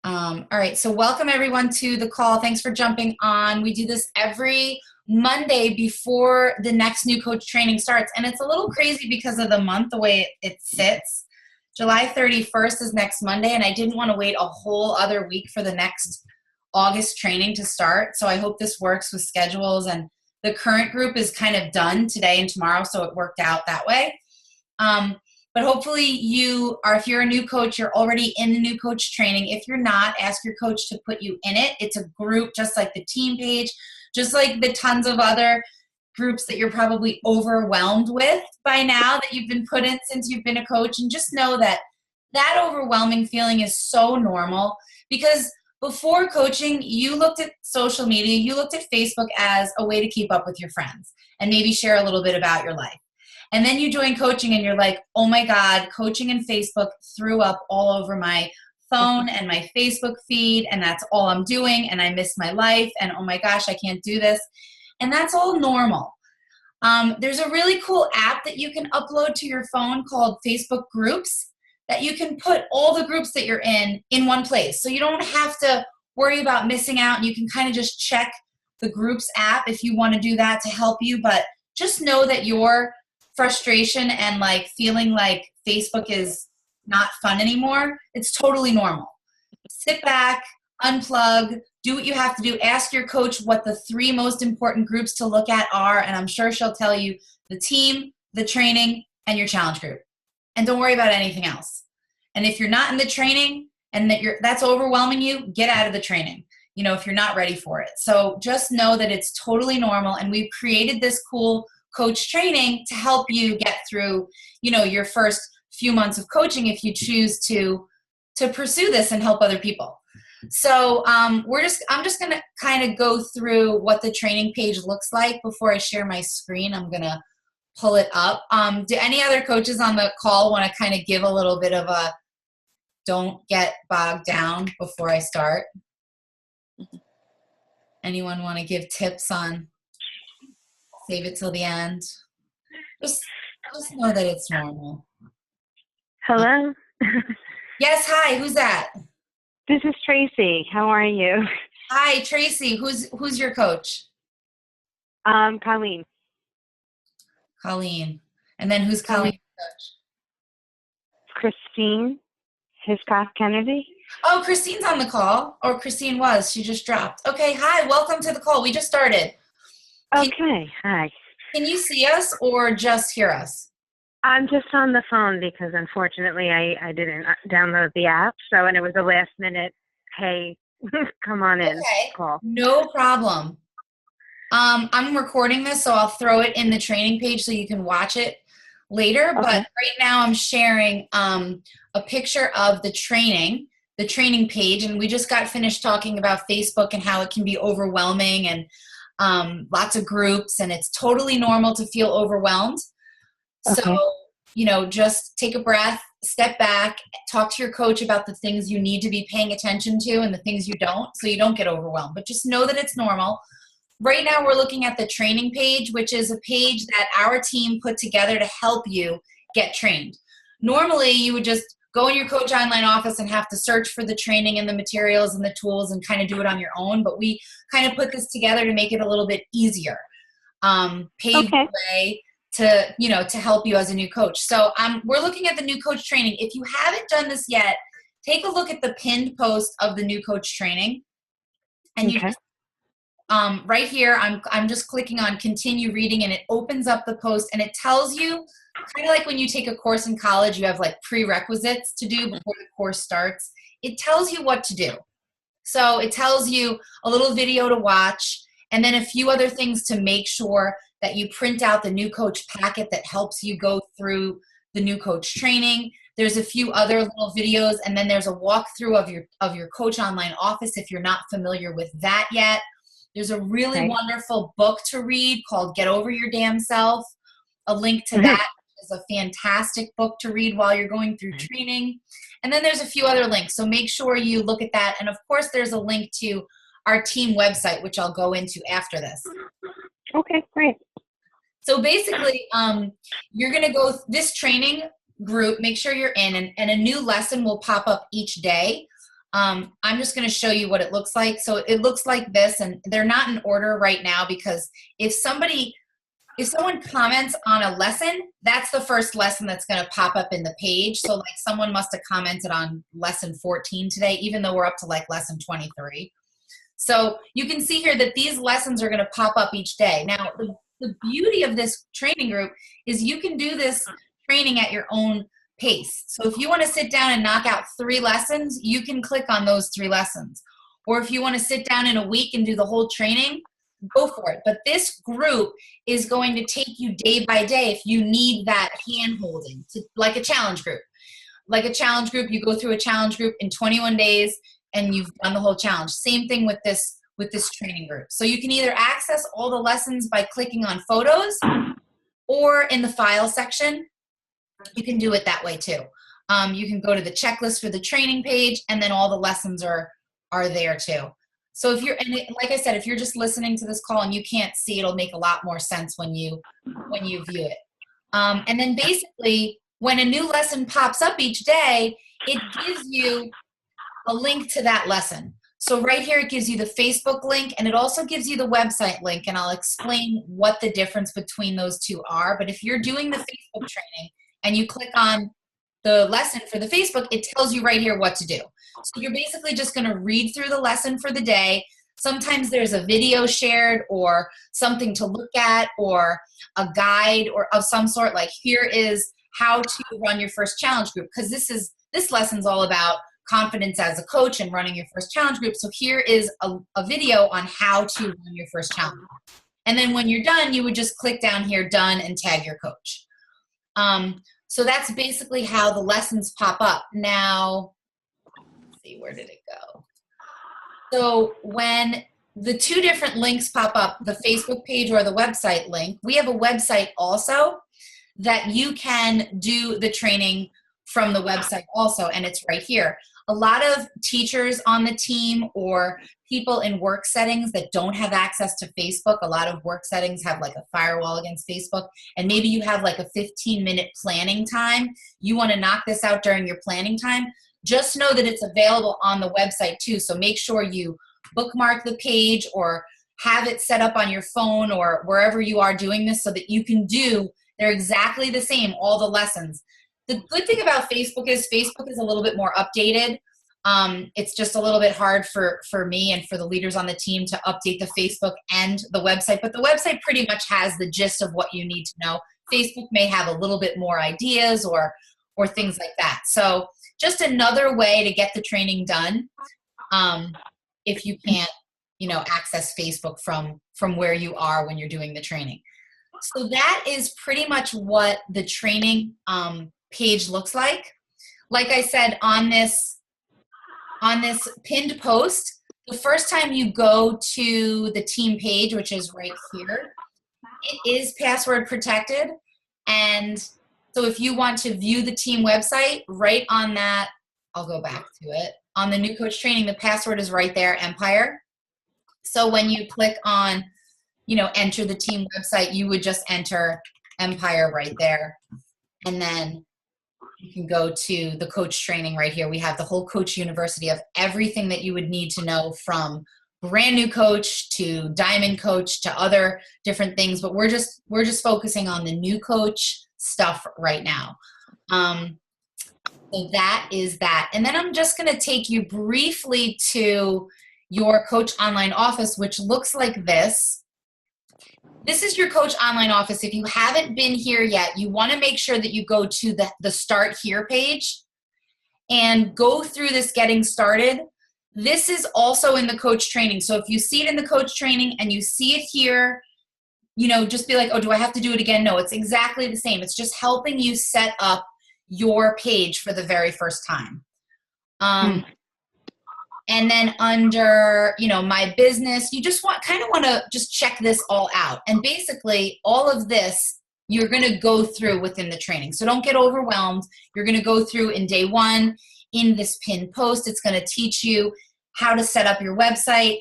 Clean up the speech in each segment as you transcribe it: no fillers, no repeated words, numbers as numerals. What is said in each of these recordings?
All right, so welcome everyone to the call. Thanks for jumping on. We do this every Monday before the next new coach training starts. And it's a little crazy because of the month, the way it sits. July 31st is next Monday, and I didn't want to wait a whole other week for the next August training to start. So I hope this works with schedules. And the current group is kind of done today and tomorrow, so it worked out that way. But hopefully if you're a new coach, you're already in the new coach training. If you're not, ask your coach to put you in it. It's a group just like the team page, just like the tons of other groups that you're probably overwhelmed with by now that you've been put in since you've been a coach. And just know that that overwhelming feeling is so normal, because before coaching, you looked at social media, you looked at Facebook as a way to keep up with your friends and maybe share a little bit about your life. And then you join coaching and you're like, oh my God, coaching and Facebook threw up all over my phone and my Facebook feed, and that's all I'm doing, and I miss my life, and oh my gosh, I can't do this. And that's all normal. There's a really cool app that you can upload to your phone called Facebook Groups that you can put all the groups that you're in one place. So you don't have to worry about missing out, and you can kind of just check the Groups app if you want to do that to help you. But just know that your frustration and like feeling like Facebook is not fun anymore, it's totally normal. Sit back, unplug, do what you have to do. Ask your coach what the 3 most important groups to look at are, and I'm sure she'll tell you the team, the training, and your challenge group. And don't worry about anything else. And if you're not in the training and that's overwhelming you, get out of the training, if you're not ready for it. So just know that it's totally normal, and we've created this cool coach training to help you get through, your first few months of coaching if you choose to pursue this and help other people. So I'm just going to kind of go through what the training page looks like before I share my screen. I'm going to pull it up. Do any other coaches on the call want to kind of give a little bit of a don't get bogged down before I start? Anyone want to give tips on save it till the end? Just know that it's normal. Hello? Yes, hi, who's that? This is Tracy. How are you? Hi, Tracy. Who's your coach? Colleen. Colleen. And then who's Colleen's coach? Christine Hiscock Kennedy. Oh, Christine's on the call. Or Christine was. She just dropped. Okay, hi. Welcome to the call. We just started. Okay, hi. Can you see us or just hear us? I'm just on the phone because unfortunately I didn't download the app. And it was a last minute, hey, come on in call. No problem. I'm recording this, so I'll throw it in the training page so you can watch it later. Okay. But right now I'm sharing a picture of the training page, and we just got finished talking about Facebook and how it can be overwhelming and lots of groups, and it's totally normal to feel overwhelmed. Okay. So, just take a breath, step back, talk to your coach about the things you need to be paying attention to and the things you don't, so you don't get overwhelmed. But just know that it's normal. Right now we're looking at the training page, which is a page that our team put together to help you get trained. Normally, you would just go in your coach online office and have to search for the training and the materials and the tools and kind of do it on your own. But we kind of put this together to make it a little bit easier, pave the way to help you as a new coach. So we're looking at the new coach training. If you haven't done this yet, take a look at the pinned post of the new coach training. And you just, right here, I'm just clicking on continue reading, and it opens up the post, and it tells you, kind of like when you take a course in college, you have like prerequisites to do before the course starts. It tells you what to do. So it tells you a little video to watch, and then a few other things to make sure that you print out the new coach packet that helps you go through the new coach training. There's a few other little videos, and then there's a walkthrough of your coach online office if you're not familiar with that yet. There's a really wonderful book to read called Get Over Your Damn Self. A link to that is a fantastic book to read while you're going through training. And then there's a few other links, so make sure you look at that. And of course, there's a link to our team website, which I'll go into after this. Okay, great. So basically, you're going to go this training group, make sure you're in, and a new lesson will pop up each day. I'm just going to show you what it looks like. So it looks like this, and they're not in order right now because if someone comments on a lesson, that's the first lesson that's going to pop up in the page. So like someone must have commented on lesson 14 today, even though we're up to like lesson 23. So you can see here that these lessons are going to pop up each day. Now, the beauty of this training group is you can do this training at your own pace. So if you want to sit down and knock out 3 lessons, you can click on those 3 lessons. Or if you want to sit down in a week and do the whole training, go for it. But this group is going to take you day by day if you need that hand holding, like a challenge group. Like a challenge group, you go through a challenge group in 21 days and you've done the whole challenge. Same thing with this training group. So you can either access all the lessons by clicking on photos, or in the file section, you can do it that way too. You can go to the checklist for the training page, and then all the lessons are there too. So if you're, and like I said, if you're just listening to this call and you can't see, it'll make a lot more sense when you view it. And then basically, when a new lesson pops up each day, it gives you a link to that lesson. So right here, it gives you the Facebook link, and it also gives you the website link, and I'll explain what the difference between those two are. But if you're doing the Facebook training and you click on the lesson for the Facebook, it tells you right here what to do. So you're basically just going to read through the lesson for the day. Sometimes there's a video shared or something to look at or a guide or of some sort, like here is how to run your first challenge group, because this lesson's all about confidence as a coach and running your first challenge group. So here is a video on how to run your first challenge. And then when you're done, you would just click down here, done, and tag your coach. So that's basically how the lessons pop up. Now, let's see, where did it go? So when the 2 different links pop up, the Facebook page or the website link, we have a website also that you can do the training from the website also, and it's right here. A lot of teachers on the team or people in work settings that don't have access to Facebook, a lot of work settings have like a firewall against Facebook, and maybe you have like a 15-minute planning time. You want to knock this out during your planning time. Just know that it's available on the website too, so make sure you bookmark the page or have it set up on your phone or wherever you are doing this so that you can do, they're exactly the same, all the lessons. The good thing about Facebook is a little bit more updated. It's just a little bit hard for me and for the leaders on the team to update the Facebook and the website, but the website pretty much has the gist of what you need to know. Facebook may have a little bit more ideas or things like that. So just another way to get the training done if you can't, access Facebook from where you are when you're doing the training. So that is pretty much what the training page looks like. Like I said, on this pinned post, the first time you go to the team page, which is right here, it is password protected. And so if you want to view the team website, right on that, I'll go back to it. On the new coach training, the password is right there, Empire. So when you click on, enter the team website, you would just enter Empire right there. And then you can go to the coach training right here. We have the whole coach university of everything that you would need to know, from brand new coach to diamond coach to other different things. But we're just focusing on the new coach stuff right now. So that is that. And then I'm just going to take you briefly to your coach online office, which looks like this. This is your coach online office. If you haven't been here yet, you want to make sure that you go to the start here page and go through this getting started. This is also in the coach training. So if you see it in the coach training and you see it here, just be like, oh, do I have to do it again? No, it's exactly the same. It's just helping you set up your page for the very first time. And then under, my business, you just want to just check this all out. And basically all of this, you're going to go through within the training. So don't get overwhelmed. You're going to go through in day 1 in this pinned post. It's going to teach you how to set up your website.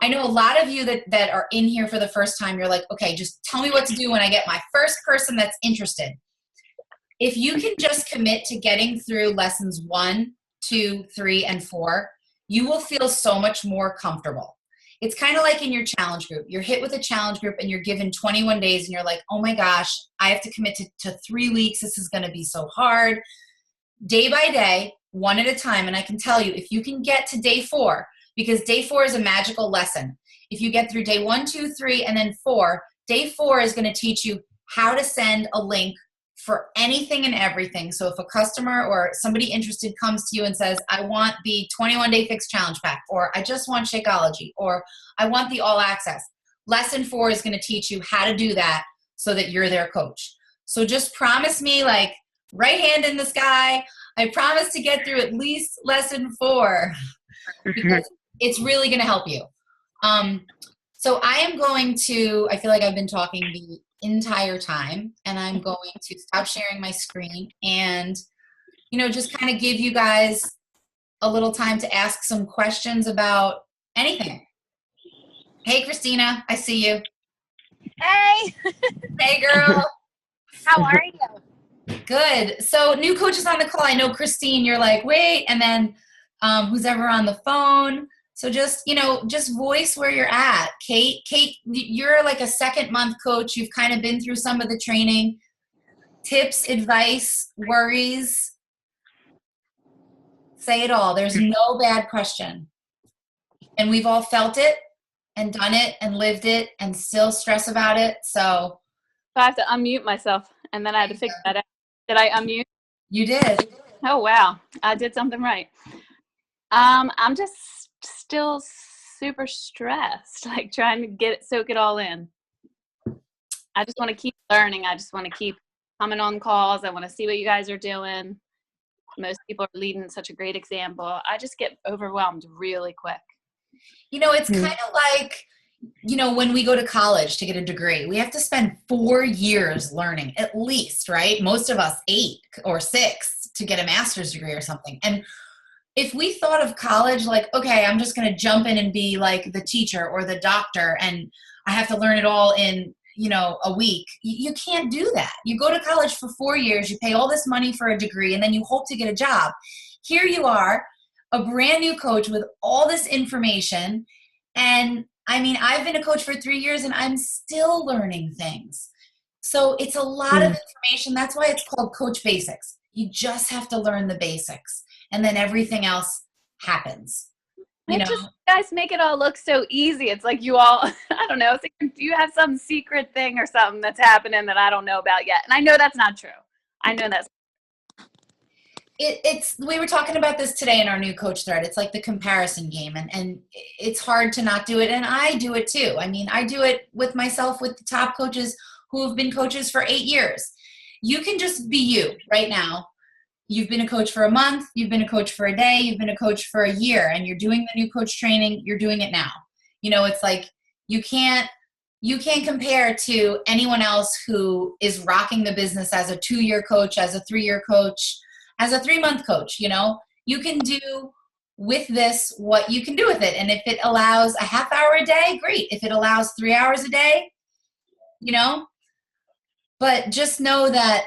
I know a lot of you that are in here for the first time, you're like, okay, just tell me what to do when I get my first person that's interested. If you can just commit to getting through lessons 1, 2, 3, and 4, you will feel so much more comfortable. It's kind of like in your challenge group. You're hit with a challenge group and you're given 21 days and you're like, oh my gosh, I have to commit to 3 weeks. This is going to be so hard. Day by day, one at a time. And I can tell you, if you can get to day 4, because day 4 is a magical lesson. If you get through day 1, 2, 3, and then 4, day 4 is going to teach you how to send a link for anything and everything. So if a customer or somebody interested comes to you and says, I want the 21-day fixed challenge pack, or I just want Shakeology, or I want the all access, lesson 4 is going to teach you how to do that so that you're their coach. So just promise me, like, right hand in the sky, I promise to get through at least lesson 4, because it's really going to help you. So I am going to, I feel like I've been talking the entire time, and I'm going to stop sharing my screen and, just kind of give you guys a little time to ask some questions about anything. Hey, Christina, I see you. Hey. Hey, girl. How are you? Good. So new coaches on the call. I know, Christine, you're like, wait, and then who's ever on the phone. So just voice where you're at. Kate, you're like a second month coach. You've kind of been through some of the training. Tips, advice, worries. Say it all. There's no bad question. And we've all felt it and done it and lived it and still stress about it. So I have to unmute myself, and then I had to figure that out. Did I unmute? You did. Oh, wow. I did something right. I'm just still super stressed, like trying to soak it all in. I just want to keep learning. I just want to keep coming on calls. I want to see what you guys are doing. Most people are leading such a great example. I just get overwhelmed really quick. It's kind of like, when we go to college to get a degree, we have to spend 4 years learning at least, right? Most of us 8 or 6 to get a master's degree or something. And if we thought of college like, okay, I'm just going to jump in and be like the teacher or the doctor, and I have to learn it all in, a week, you can't do that. You go to college for 4 years, you pay all this money for a degree, and then you hope to get a job. Here you are, a brand new coach with all this information. And I mean, I've been a coach for 3 years and I'm still learning things. So it's a lot of information. That's why it's called Coach Basics. You just have to learn the basics, and then everything else happens. You guys make it all look so easy. It's like you all, I don't know, it's like, do you have some secret thing or something that's happening that I don't know about yet? And I know that's not true. I know that's we were talking about this today in our new coach thread. It's like the comparison game, and it's hard to not do it. And I do it too. I mean, I do it with myself, with the top coaches who have been coaches for 8 years. You can just be you right now. You've been a coach for a month, you've been a coach for a day, you've been a coach for a year, and you're doing the new coach training, you're doing it now. It's like you can't compare to anyone else who is rocking the business as a 2-year coach, as a 3-year coach, as a 3-month coach. You can do with this what you can do with it. And if it allows a half hour a day, great. If it allows 3 hours a day, but just know that,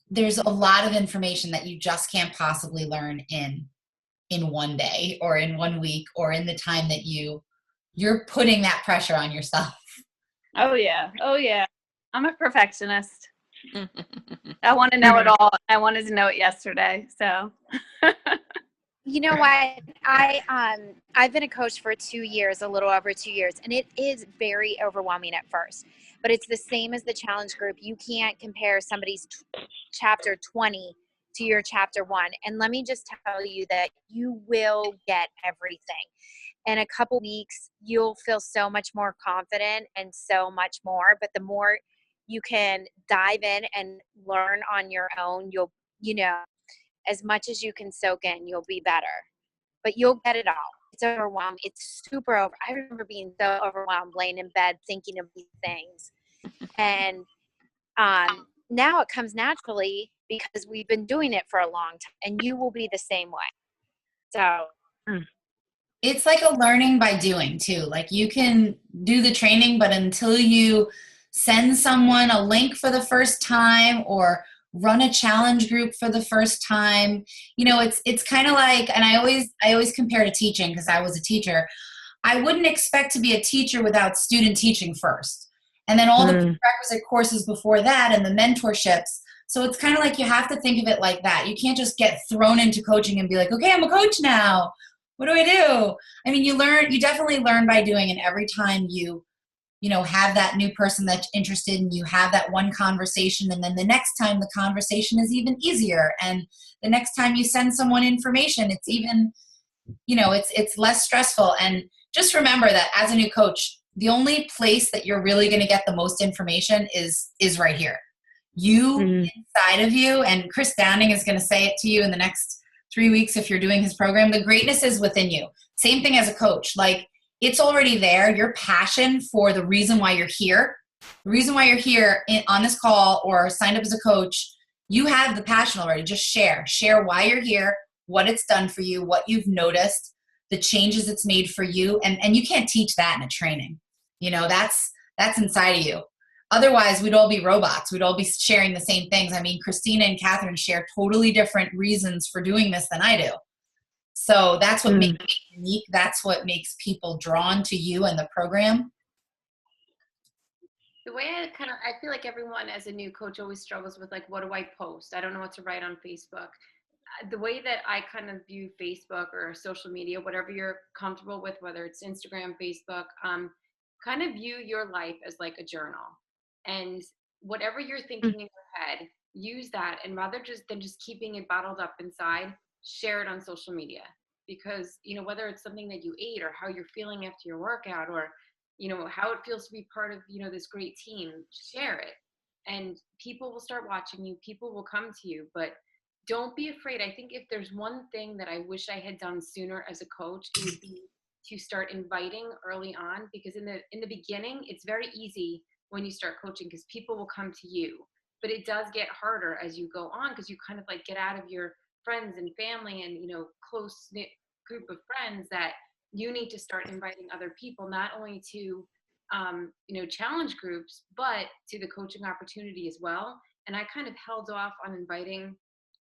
there's a lot of information that you just can't possibly learn in 1 day or in 1 week or in the time that you're putting that pressure on yourself. Oh yeah. I'm a perfectionist. I want to know it all. I wanted to know it yesterday. So You know what? I've been a coach for 2 years, a little over 2 years, and it is very overwhelming at first. But it's the same as the challenge group. You can't compare somebody's chapter 20 to your chapter 1. And let me just tell you that you will get everything. In a couple weeks, you'll feel so much more confident and so much more. But the more you can dive in and learn on your own, you'll, as much as you can soak in, you'll be better. But you'll get it all. It's overwhelming. It's super over. I remember being so overwhelmed, laying in bed, thinking of these things. And now it comes naturally because we've been doing it for a long time, and you will be the same way. So it's like a learning by doing too. Like you can do the training, but until you send someone a link for the first time or run a challenge group for the first time. It's kind of like, and I always compare to teaching because I was a teacher. I wouldn't expect to be a teacher without student teaching first. And then all the prerequisite courses before that and the mentorships. So it's kind of like you have to think of it like that. You can't just get thrown into coaching and be like, okay, I'm a coach now. What do I do? I mean, you definitely learn by doing, and every time you have that new person that's interested and you have that one conversation, and then the next time the conversation is even easier. And the next time you send someone information, it's even, it's less stressful. And just remember that as a new coach, the only place that you're really going to get the most information is right here. Inside of you, and Chris Downing is going to say it to you in the next 3 weeks if you're doing his program. The greatness is within you. Same thing as a coach. Like, it's already there. Your passion for the reason why you're here, on this call or signed up as a coach, you have the passion already. Just share why you're here, what it's done for you, what you've noticed, the changes it's made for you. And you can't teach that in a training. That's inside of you. Otherwise, we'd all be robots. We'd all be sharing the same things. I mean, Christina and Catherine share totally different reasons for doing this than I do. So that's what makes it unique. That's what makes people drawn to you and the program. The way I feel like everyone as a new coach always struggles with, like, what do I post? I don't know what to write on Facebook. The way that I kind of view Facebook or social media, whatever you're comfortable with, whether it's Instagram, Facebook, kind of view your life as like a journal. And whatever you're thinking in your head, use that. And rather than just keeping it bottled up inside, share it on social media. Because, whether it's something that you ate or how you're feeling after your workout, or, how it feels to be part of, this great team, share it. And people will start watching you. People will come to you. But don't be afraid. I think if there's one thing that I wish I had done sooner as a coach, it would be to start inviting early on. Because in the beginning, it's very easy when you start coaching because people will come to you. But it does get harder as you go on, because you kind of like get out of your friends and family and, close knit group of friends, that you need to start inviting other people, not only to, challenge groups, but to the coaching opportunity as well. And I kind of held off on inviting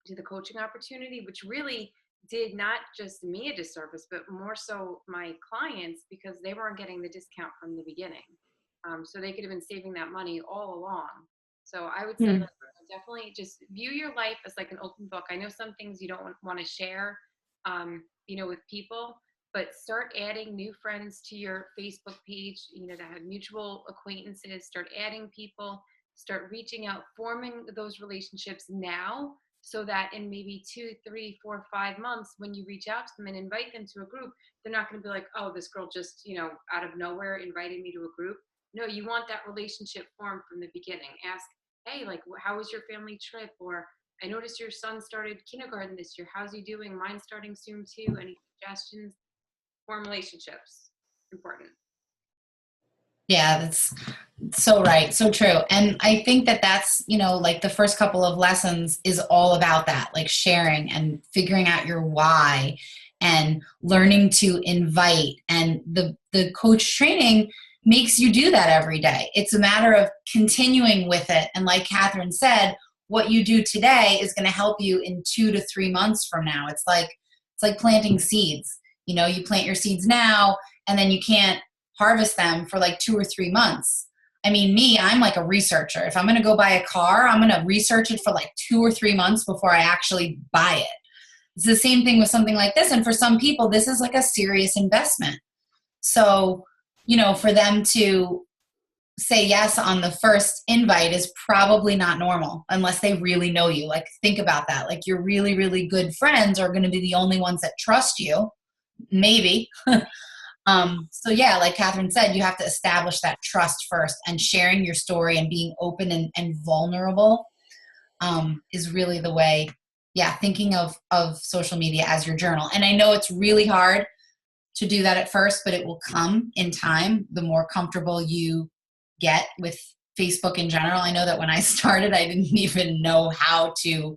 to the coaching opportunity, which really did not just me a disservice, but more so my clients, because they weren't getting the discount from the beginning. So they could have been saving that money all along. So I would say that definitely just view your life as like an open book. I know some things you don't want to share, with people, but start adding new friends to your Facebook page, that have mutual acquaintances. Start adding people, start reaching out, forming those relationships now, so that in maybe 2, 3, 4, 5 months, when you reach out to them and invite them to a group, they're not going to be like, oh, this girl just, out of nowhere invited me to a group. No, you want that relationship formed from the beginning. Ask, hey, like, how was your family trip? Or I noticed your son started kindergarten this year. How's he doing? Mine's starting soon too. Any suggestions? Form relationships. Important. Yeah, that's so right. So true. And I think that's, like the first couple of lessons is all about that, like sharing and figuring out your why and learning to invite. And the coach training makes you do that every day. It's a matter of continuing with it. And like Catherine said, what you do today is going to help you in 2 to 3 months from now. It's like planting seeds. You plant your seeds now, and then you can't harvest them for like 2 or 3 months. I mean, I'm like a researcher. If I'm going to go buy a car, I'm going to research it for like 2 or 3 months before I actually buy it. It's the same thing with something like this. And for some people, this is like a serious investment. So, for them to say yes on the first invite is probably not normal unless they really know you. Like, think about that. Like, your really, really good friends are going to be the only ones that trust you. Maybe. So yeah, like Catherine said, you have to establish that trust first, and sharing your story and being open and vulnerable is really the way. Yeah. Thinking of social media as your journal. And I know it's really hard to do that at first, but it will come in time. The more comfortable you get with Facebook in general. I know that when I started, I didn't even know how to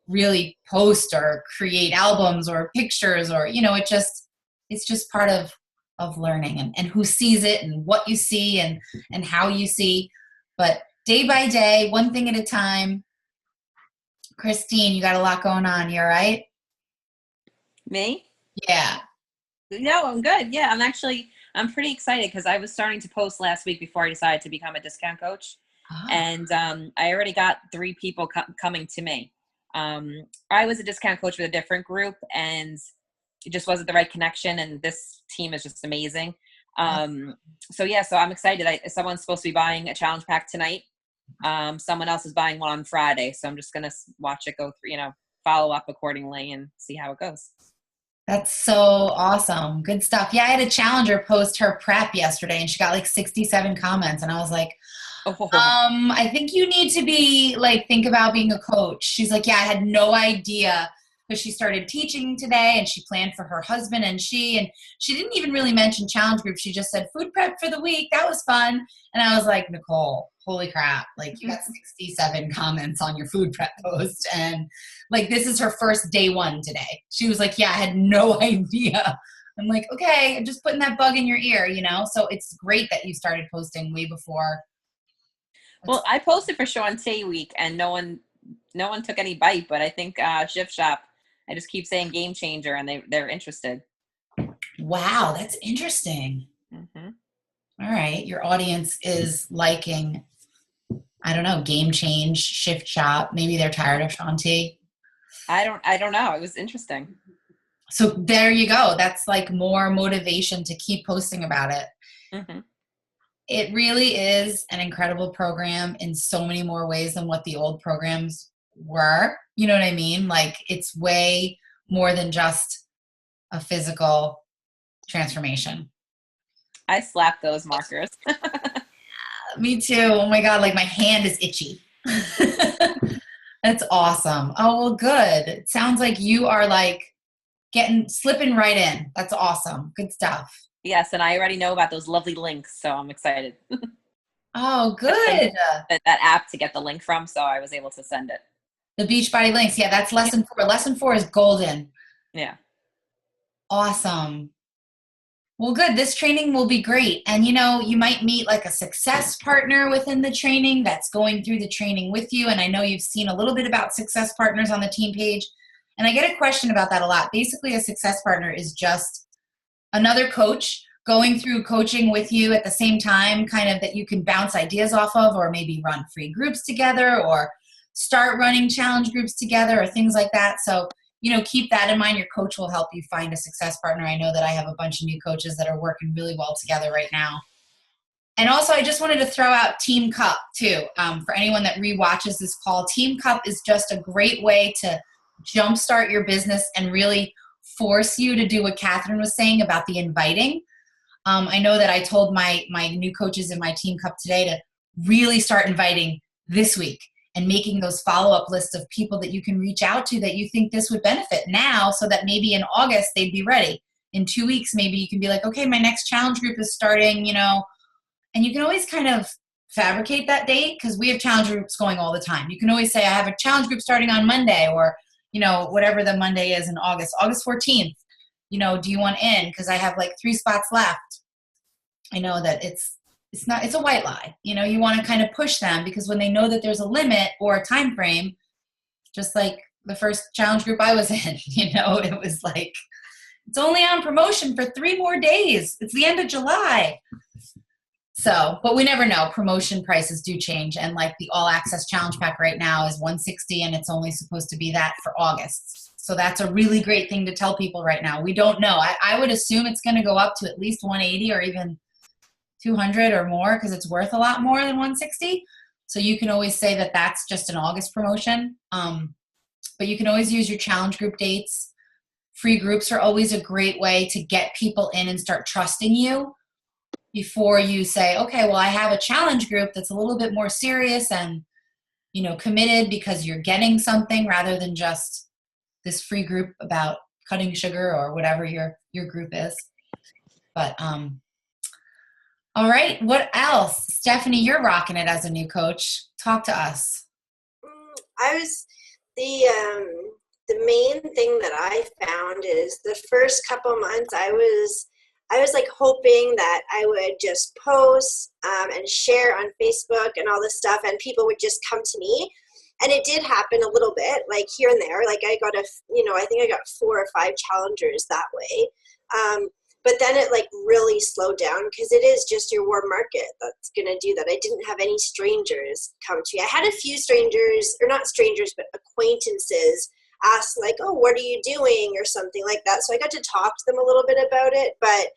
really post or create albums or pictures, or, it's just part of learning and who sees it and what you see and how you see. But day by day, one thing at a time, Christine, you got a lot going on. You all right? Me? Yeah. No, I'm good. Yeah, I'm pretty excited because I was starting to post last week before I decided to become a discount coach. Oh. And I already got 3 people coming to me. I was a discount coach with a different group, and it just wasn't the right connection. And this team is just amazing. So I'm excited. Someone's supposed to be buying a challenge pack tonight. Someone else is buying one on Friday. So I'm just going to watch it go through, follow up accordingly and see how it goes. That's so awesome. Good stuff. Yeah, I had a challenger post her prep yesterday and she got like 67 comments and I was like, I think you need to be like, think about being a coach. She's like, yeah, I had no idea because she started teaching today and she planned for her husband and she didn't even really mention challenge group. She just said food prep for the week. That was fun. And I was like, Nicole, holy crap. Like you got 67 comments on your food prep post. And like, this is her first day one today. She was like, yeah, I had no idea. I'm like, okay, I'm just putting that bug in your ear, So it's great that you started posting way before. Well, I posted for Shantae week and no one took any bite, but I think Shift Shop, I just keep saying game changer and they're interested. Wow, that's interesting. Mm-hmm. All right. Your audience is liking, I don't know, game change, Shift Shop. Maybe they're tired of Shantae. I don't know. It was interesting. So there you go. That's like more motivation to keep posting about it. Mm-hmm. It really is an incredible program in so many more ways than what the old programs were. You know what I mean? Like it's way more than just a physical transformation. I slapped those markers. Me too. Oh my God. Like my hand is itchy. That's awesome. Oh, well, good. It sounds like you are like slipping right in. That's awesome. Good stuff. Yes. And I already know about those lovely links. So I'm excited. Oh, good. That app to get the link from. So I was able to send it. The Beachbody links. Yeah. That's lesson 4. Lesson 4 is golden. Yeah. Awesome. Well, good. This training will be great. And, you might meet like a success partner within the training that's going through the training with you. And I know you've seen a little bit about success partners on the team page. And I get a question about that a lot. Basically, a success partner is just another coach going through coaching with you at the same time, kind of that you can bounce ideas off of, or maybe run free groups together or start running challenge groups together or things like that. So keep that in mind. Your coach will help you find a success partner. I know that I have a bunch of new coaches that are working really well together right now. And also, I just wanted to throw out Team Cup too. For anyone that rewatches this call, Team Cup is just a great way to jumpstart your business and really force you to do what Catherine was saying about the inviting. I know that I told my new coaches in my Team Cup today to really start inviting this week and making those follow-up lists of people that you can reach out to that you think this would benefit now, so that maybe in August they'd be ready. In 2 weeks, maybe you can be like, okay, my next challenge group is starting, and you can always kind of fabricate that date because we have challenge groups going all the time. You can always say, I have a challenge group starting on Monday, or, whatever the Monday is in August 14th, do you want in? Because I have like 3 spots left. I know that it's a white lie. You want to kind of push them because when they know that there's a limit or a time frame, just like the first challenge group I was in, it was like, it's only on promotion for 3 more days. It's the end of July. So, but we never know. Promotion prices do change. And like the all access challenge pack right now is $160 and it's only supposed to be that for August. So that's a really great thing to tell people right now. We don't know. I would assume it's going to go up to at least 180 or even 200 or more because it's worth a lot more than 160. So you can always say that that's just an August promotion. But you can always use your challenge group dates. Free groups are always a great way to get people in and start trusting you before you say, okay, well, I have a challenge group that's a little bit more serious and, committed because you're getting something rather than just this free group about cutting sugar or whatever your group is. But, all right. What else? Stephanie, you're rocking it as a new coach. Talk to us. I was the main thing that I found is the first couple months I was like hoping that I would just post and share on Facebook and all this stuff and people would just come to me. And it did happen a little bit, like here and there. Like I got I think I got 4 or 5 challengers that way. But then it like really slowed down because it is just your warm market that's going to do that. I didn't have any strangers come to me. I had a few strangers, or not strangers, but acquaintances ask like, oh, what are you doing or something like that. So I got to talk to them a little bit about it, but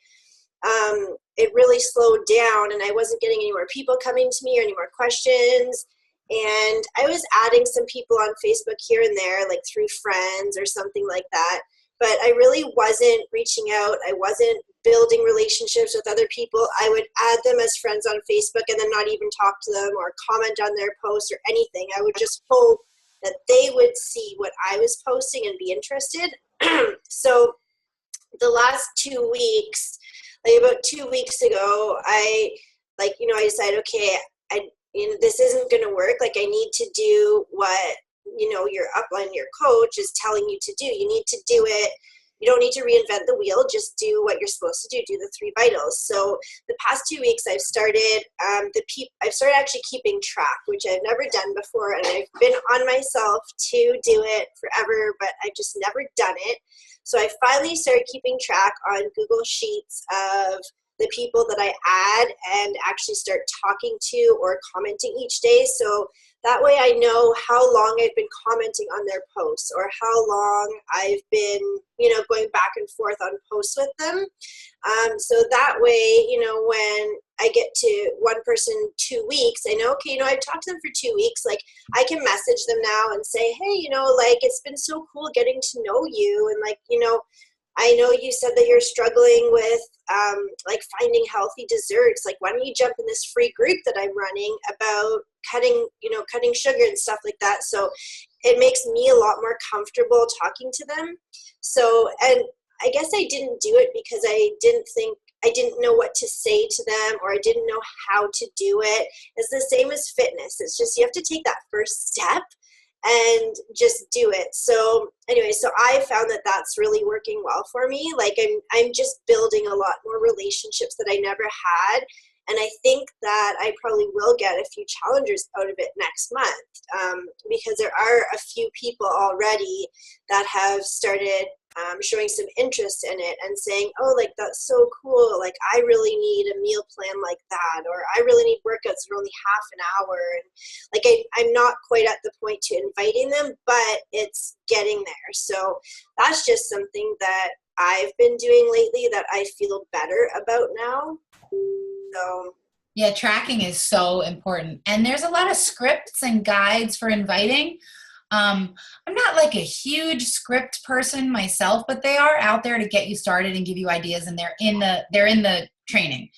it really slowed down and I wasn't getting any more people coming to me or any more questions. And I was adding some people on Facebook here and there, like through friends or something like that. But I really wasn't reaching out. I wasn't building relationships with other people. I would add them as friends on Facebook and then not even talk to them or comment on their posts or anything. I would just hope that they would see what I was posting and be interested. So the last 2 weeks, like about 2 weeks ago, I decided, okay, this isn't going to work. Like I need to do what your upline, your coach is telling you to do. You need to do it. You don't need to reinvent the wheel. Just do what you're supposed to do. Do the 3 vitals. So the past 2 weeks, I've started actually keeping track, which I've never done before, and I've been on myself to do it forever, but I've just never done it. So I finally started keeping track on Google Sheets of the people that I add and actually start talking to or commenting each day. So that way I know how long I've been commenting on their posts or how long I've been, going back and forth on posts with them. So that way, when I get to one person 2 weeks, I know, okay, I've talked to them for 2 weeks. Like I can message them now and say, hey, like it's been so cool getting to know you. And like, I know you said that you're struggling with like finding healthy desserts. Like, why don't you jump in this free group that I'm running about cutting sugar and stuff like that. So it makes me a lot more comfortable talking to them. So, and I guess I didn't do it because I didn't know what to say to them, or I didn't know how to do it. It's the same as fitness. It's just, you have to take that first step and just do it. So anyway, so I found that that's really working well for me. Like I'm just building a lot more relationships that I never had. And I think that I probably will get a few challengers out of it next month, because there are a few people already that have started showing some interest in it and saying, oh, like, that's so cool. Like, I really need a meal plan like that, or I really need workouts that are only half an hour. And like, I'm not quite at the point to inviting them, but it's getting there. So that's just something that I've been doing lately that I feel better about now. So yeah, tracking is so important. And there's a lot of scripts and guides for inviting. I'm not like a huge script person myself, but they are out there to get you started and give you ideas, and they're in the training.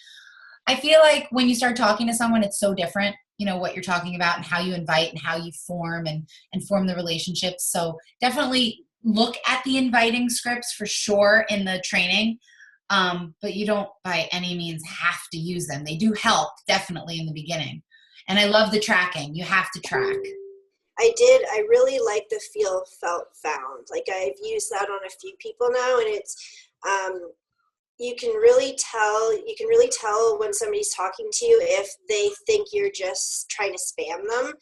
I feel like when you start talking to someone, it's so different, what you're talking about and how you invite and how you form and form the relationships. So definitely look at the inviting scripts for sure in the training. But you don't by any means have to use them. They do help definitely in the beginning. And I love the tracking. You have to track. I really like the feel, felt, found. Like I've used that on a few people now, and it's, you can really tell when somebody's talking to you if they think you're just trying to spam them.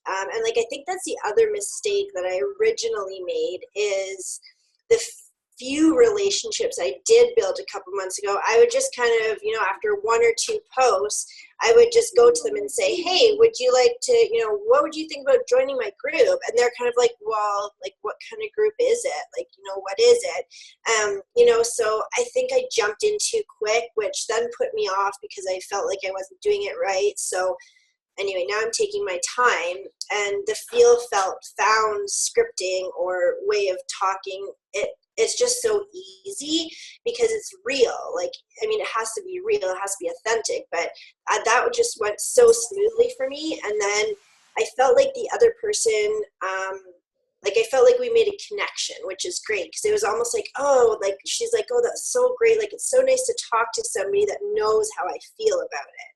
And like, I think that's the other mistake that I originally made is the few relationships I did build a couple months ago. I would just kind of, after 1 or 2 posts, I would just go to them and say, hey, would you like to, what would you think about joining my group? And they're kind of like, well, like, what kind of group is it? Like, what is it? So I think I jumped in too quick, which then put me off because I felt like I wasn't doing it right. So anyway, now I'm taking my time, and the feel, felt, found scripting or way of talking, it's just so easy because it's real. Like, I mean, it has to be real, it has to be authentic, but that just went so smoothly for me. And then I felt like the other person, I felt like we made a connection, which is great, because it was almost like, oh, like, she's like, oh, that's so great. Like, it's so nice to talk to somebody that knows how I feel about it.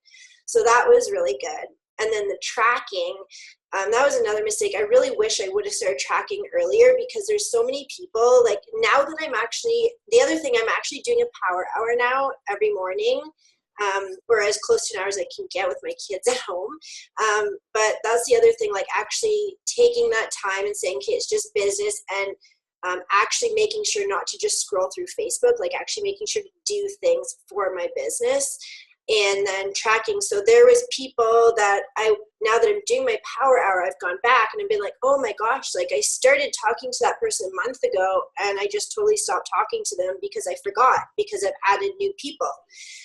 So that was really good. And then the tracking, that was another mistake. I really wish I would have started tracking earlier, because there's so many people. Like, now that the other thing, I'm actually doing a power hour now every morning. or as close to an hour as I can get with my kids at home. But that's the other thing, like actually taking that time and saying, okay, it's just business, and actually making sure not to just scroll through Facebook, like actually making sure to do things for my business, and then tracking. So there was people that now that I'm doing my power hour, I've gone back and I've been like, oh my gosh, like I started talking to that person a month ago and I just totally stopped talking to them because I forgot, because I've added new people.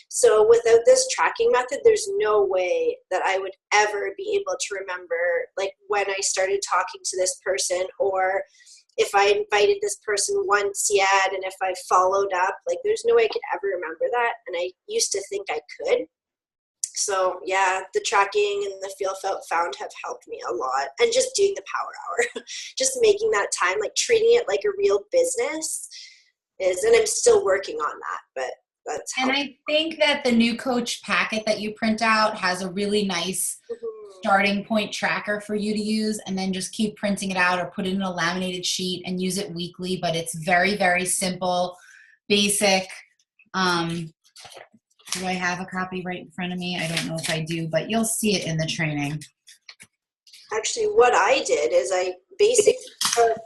So without this tracking method, there's no way that I would ever be able to remember like when I started talking to this person, or if I invited this person once yet, and if I followed up. Like there's no way I could ever remember that, and I used to think I could. So yeah, the tracking and the feel, felt, found have helped me a lot, and just doing the power hour, just making that time, like treating it like a real business is, and I'm still working on that, but that's helped. And I think that the new coach packet that you print out has a really nice starting point tracker for you to use, and then just keep printing it out or put it in a laminated sheet and use it weekly. But it's very, very simple, basic. Do I have a copy right in front of me? I don't know if I do, but you'll see it in the training. Actually, what I did is I basically took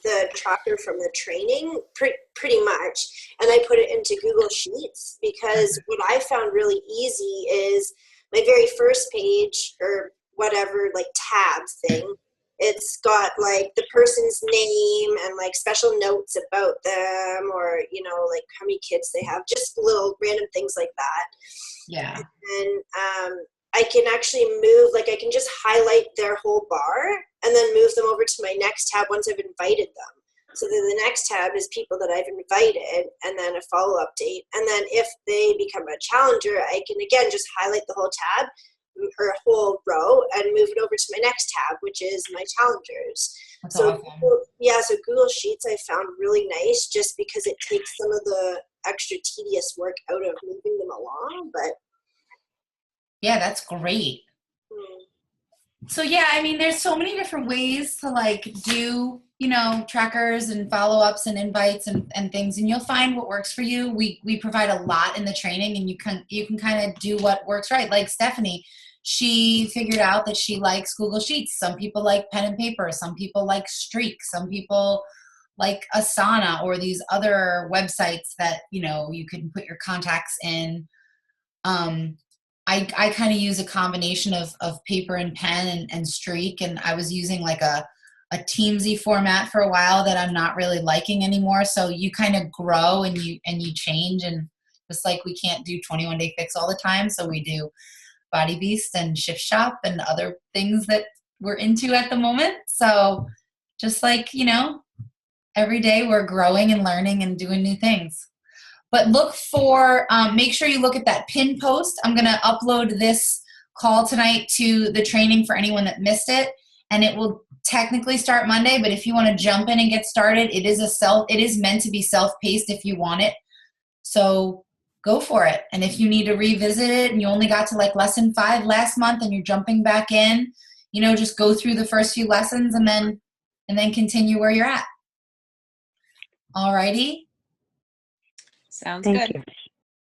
the tracker from the training pretty much, and I put it into Google Sheets, because what I found really easy is my very first page, or whatever, like tab thing, it's got like the person's name and like special notes about them, or you know, like how many kids they have, just little random things like that. Yeah. And I can actually move, like I can just highlight their whole bar and then move them over to my next tab once I've invited them. So then the next tab is people that I've invited, and then a follow-up date. And then if they become a challenger, I can again just highlight the whole tab or a whole row and move it over to my next tab, which is my challengers. That's so awesome. Yeah, so Google Sheets I found really nice, just because it takes some of the extra tedious work out of moving them along. But yeah, that's great. So yeah, I mean, there's so many different ways to like do, you know, trackers and follow-ups and invites and things, and you'll find what works for you. We provide a lot in the training, and you can kind of do what works right. Like Stephanie, she figured out that she likes Google Sheets. Some people like pen and paper. Some people like Streak. Some people like Asana, or these other websites that, you know, you can put your contacts in. I kind of use a combination of paper and pen and Streak, and I was using like a Teamsy format for a while that I'm not really liking anymore. So you kind of grow and you change, and just like we can't do 21 Day Fix all the time, so we do Body Beast and Shift Shop and other things that we're into at the moment. So just like, you know, every day we're growing and learning and doing new things. But look for, make sure you look at that pin post. I'm going to upload this call tonight to the training for anyone that missed it. And it will technically start Monday, but if you want to jump in and get started, it is meant to be self-paced if you want it. So go for it. And if you need to revisit it and you only got to like lesson 5 last month and you're jumping back in, you know, just go through the first few lessons and then continue where you're at. All righty. Sounds Thank good. you.